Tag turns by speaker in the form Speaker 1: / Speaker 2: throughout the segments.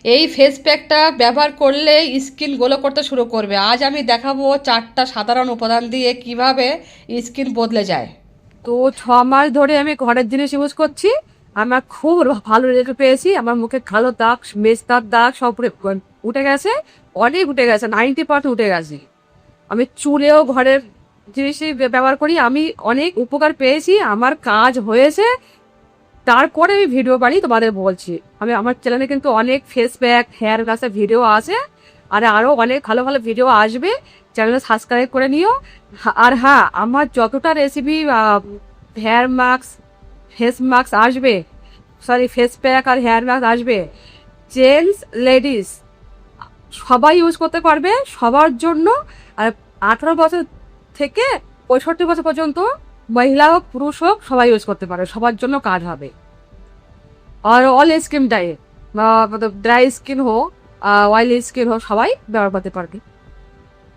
Speaker 1: এই ফেস প্যাকটা ব্যবহার করলে স্কিন গ্লো করতে শুরু করবে। আজ আমি দেখাবো 4টা সাধারণ উপাদান দিয়ে কিভাবে স্কিন বদলে যায়।
Speaker 2: তো 6 মাস ধরে আমি ঘরের জিনিস ইউজ করছি। আমার খুব ভালো রেজাল্ট পেয়েছি। আমার মুখে কালো দাগ, মেস্তার দাগ সব উঠে গেছে। অনেক উঠে গেছে, 90% উঠে গেছে। আমি চুলেও ঘরের জিনিসই ব্যবহার করি। আমি অনেক উপকার পেয়েছি, আমার কাজ হয়েছে। তারপরে আমি ভিডিও বানিয়ে তোমাদের বলছি। আমি আমার চ্যানেলে কিন্তু অনেক ফেস প্যাক, হেয়ার ওয়াশের ভিডিও আছে, আর আরও অনেক ভালো ভালো ভিডিও আসবে। চ্যানেলে সাবস্ক্রাইব করে নিও। আর হ্যাঁ, আমার যতটা recipe, hair mask, face mask আসবে, সরি ফেস প্যাক আর হেয়ার মাস্ক আসবে, জেন্টস লেডিস সবাই ইউজ করতে পারবে, সবার জন্য। আর 18 বছর থেকে 65 বছর পর্যন্ত মহিলা হোক পুরুষ হোক সবাই ইউজ করতে পারে, সবার জন্য কাজ হবে। আর অল স্কিন টাইপ, मतलब ড্রাই স্কিন হোক, অয়েলি স্কিন হোক, সবাই ব্যবহার করতে পারবে।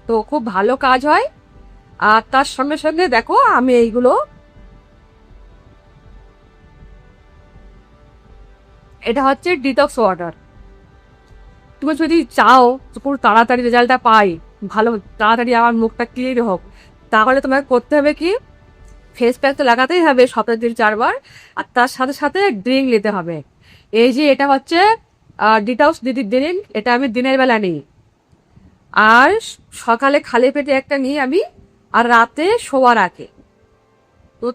Speaker 2: তো খুব ভালো কাজ হয়। আর তার সঙ্গে সঙ্গে দেখো আমি এইগুলো, এটা হচ্ছে ডিটক্স ওয়াটার। তুমি যদি চাও যে খুব তাড়াতাড়ি রেজাল্টটা পাই, ভালো তাড়াতাড়ি আমার মুখটা ক্লিয়ার হোক, তাহলে তোমাকে করতে হবে কি, ফেস প্যাক তো লাগাতেই হবে সপ্তাহে 3-4 বার। আর তার সাথে সাথে ড্রিঙ্ক নিতে হবে। এই যে এটা হচ্ছে ডিটক্স ড্রিঙ্ক, এটা আমি দিনের বেলা নিই। আর সকালে খালি পেটে একটা নিই আমি, আর রাতে শোয়ার আগে। তো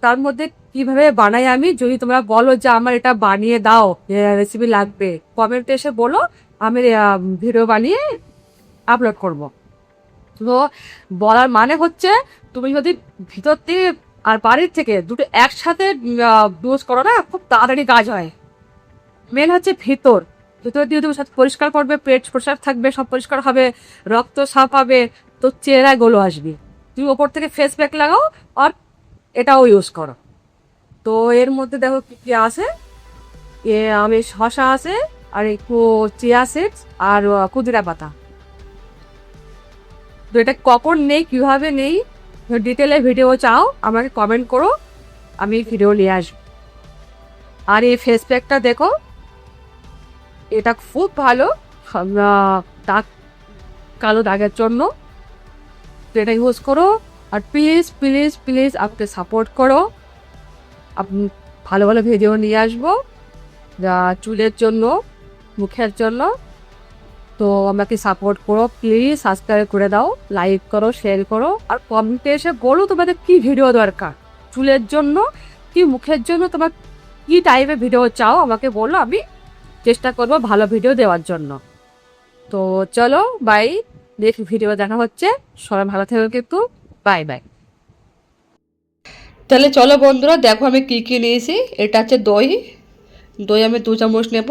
Speaker 2: তার মধ্যে কিভাবে বানাই আমি, যদি তোমরা বলো যে আমার এটা বানিয়ে দাও, রেসিপি লাগবে, কমেন্টে এসে বলো, আমি ভিডিও বানিয়ে আপলোড করব। তো বলার মানে হচ্ছে, তুমি যদি ভিতর থেকে আর বাড়ির থেকে দুটো একসাথে ইউজ করো না, খুব তাড়াতাড়ি কাজ হয়। মেন হচ্ছে ভিতর, ভিতর দিয়ে তুমি সাথে পরিষ্কার করবে, পেট পরিষ্কার থাকবে, সব পরিষ্কার হবে, রক্ত সাফ হবে, তো চেহারায় গোলো আসবে। তুমি ওপর থেকে ফেস প্যাক লাগাও আর এটাও ইউজ করো। তো এর মধ্যে দেখো কি কি আছে। আমি শসা আছে, আর একটু চিয়া সিডস, আর কুদিরা পাতা। তো এটা কখন নেই, কিভাবে নেই, ডিটেলে ভিডিও চাও আমাকে কমেন্ট করো, আমি ভিডিও নিয়ে আসবো। আর এই ফেস প্যাকটা দেখো, এটা খুব ভালো দাগ, কালো দাগের জন্য। তো এটা ইউজ করো। আর প্লিজ প্লিজ প্লিজ আমাকে সাপোর্ট করো। আপনি ভালো ভালো ভিডিও নিয়ে আসবো, যা চুলের জন্য, মুখের জন্য। তো আমাকে সাপোর্ট করো, প্লিজ সাবস্ক্রাইব করে দাও, লাইক করো, শেয়ার করো, আর কমেন্টে এসে বলো তোমাদের কি ভিডিও দরকার, চুলের জন্য কি মুখের জন্য, তোমার কি টাইপের ভিডিও চাও আমাকে বলো, আমি চেষ্টা করবো ভালো ভিডিও দেওয়ার জন্য। তো চলো বাই, নেক্সট ভিডিও দেখা হচ্ছে। সবাই ভালো থেকো কিন্তু। Bye bye.
Speaker 1: তাহলে চলো বন্ধুরা, দেখো আমি কি কি নিয়েছি। এটা হচ্ছে দই। দই আমি 2 চামচ নেব।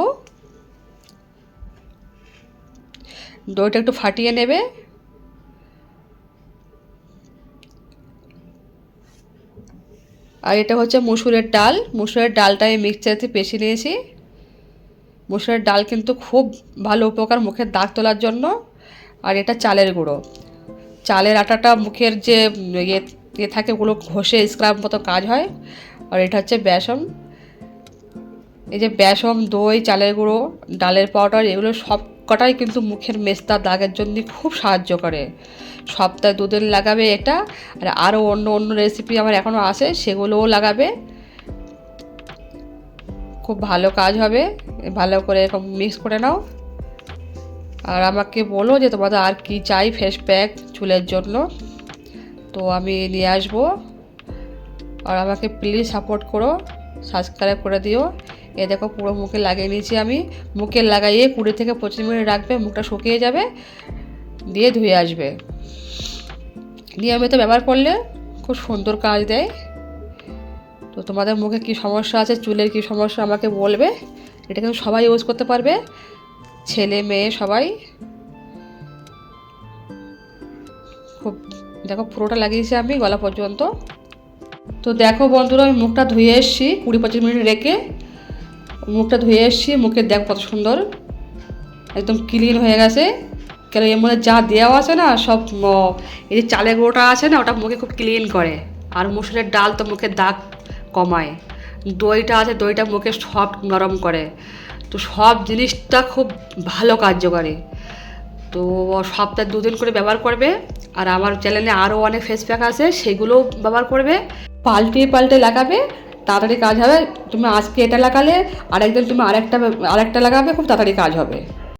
Speaker 1: দইটা একটু ফাটিয়ে নেবে। আর এটা হচ্ছে মুসুরের ডাল। মুসুরের ডালটা আমি মিক্সচারে পেষে নিয়েছি। মুসুরের ডাল কিন্তু খুব ভালো উপকার মুখের দাগ তোলার জন্য। আর এটা চালের গুঁড়ো। চালের আটাটা মুখের যে ইয়ে থাকে ওগুলো ঘষে স্ক্রাব মতো কাজ হয়। আর এটা হচ্ছে বেসন। এই যে বেসন, দই, চালের গুঁড়ো, ডালের পাউডার, এগুলো সব কটাই কিন্তু মুখের মেস্তা দাগের জন্য খুব সাহায্য করে। সপ্তাহে 2 দিন লাগাবে এটা। আর আরও অন্য অন্য রেসিপি আমার এখনও আছে, সেগুলোও লাগাবে। খুব ভালো কাজ হবে। ভালো করে এরকম মিক্স করে নাও। আর আমাকে বলো যে তোমাদের আর কি চাই ফেস প্যাক চুলের জন্য, তো আমি নিয়ে আসবো। আর আমাকে প্লিজ সাপোর্ট করো, সাবস্ক্রাইব করে দিও। এ দেখো পুরো মুখে লাগিয়ে নিয়েছি আমি। মুখে লাগাইয়ে 20 থেকে 25 মিনিট রাখবে, মুখটা শুকিয়ে যাবে, দিয়ে ধুয়ে আসবে। নিয়মিত ব্যবহার করলে খুব সুন্দর কাজ দেয়। তো তোমাদের মুখে কী সমস্যা আছে, চুলের কী সমস্যা আমাকে বলবে। এটা কিন্তু সবাই ইউজ করতে পারবে, ছেলে মেয়ে সবাই। খুব দেখো পুরোটা লাগিয়েছি আমি গলা পর্যন্ত। তো দেখো বন্ধুরা, আমি মুখটা ধুয়ে এসেছি 20-25 মিনিট রেখে। মুখটা ধুয়ে এসেছি, মুখের দেখো কত সুন্দর, একদম ক্লিন হয়ে গেছে। কেন এর মধ্যে যা দেওয়া আছে না সব, এই যে চালের গুঁড়োটা আছে না, ওটা মুখে খুব ক্লিন করে। আর মুসুরের ডাল তো মুখের দাগ কমায়। দইটা আছে, দইটা মুখে সফট নরম করে। তো তো সব জিনিসটা খুব ভালো কার্যকারী। তো সপ্তাহে 2 দিন করে ব্যবহার করবে। আর আমার চ্যানেলে আরও অনেক ফেস প্যাক আছে, সেগুলোও ব্যবহার করবে। পাল্টে পাল্টে লাগাবে, তাড়াতাড়ি কাজ হবে। তুমি আজকে এটা লাগালে আরেকদিন তুমি আরেকটা লাগাবে, খুব তাড়াতাড়ি কাজ হবে।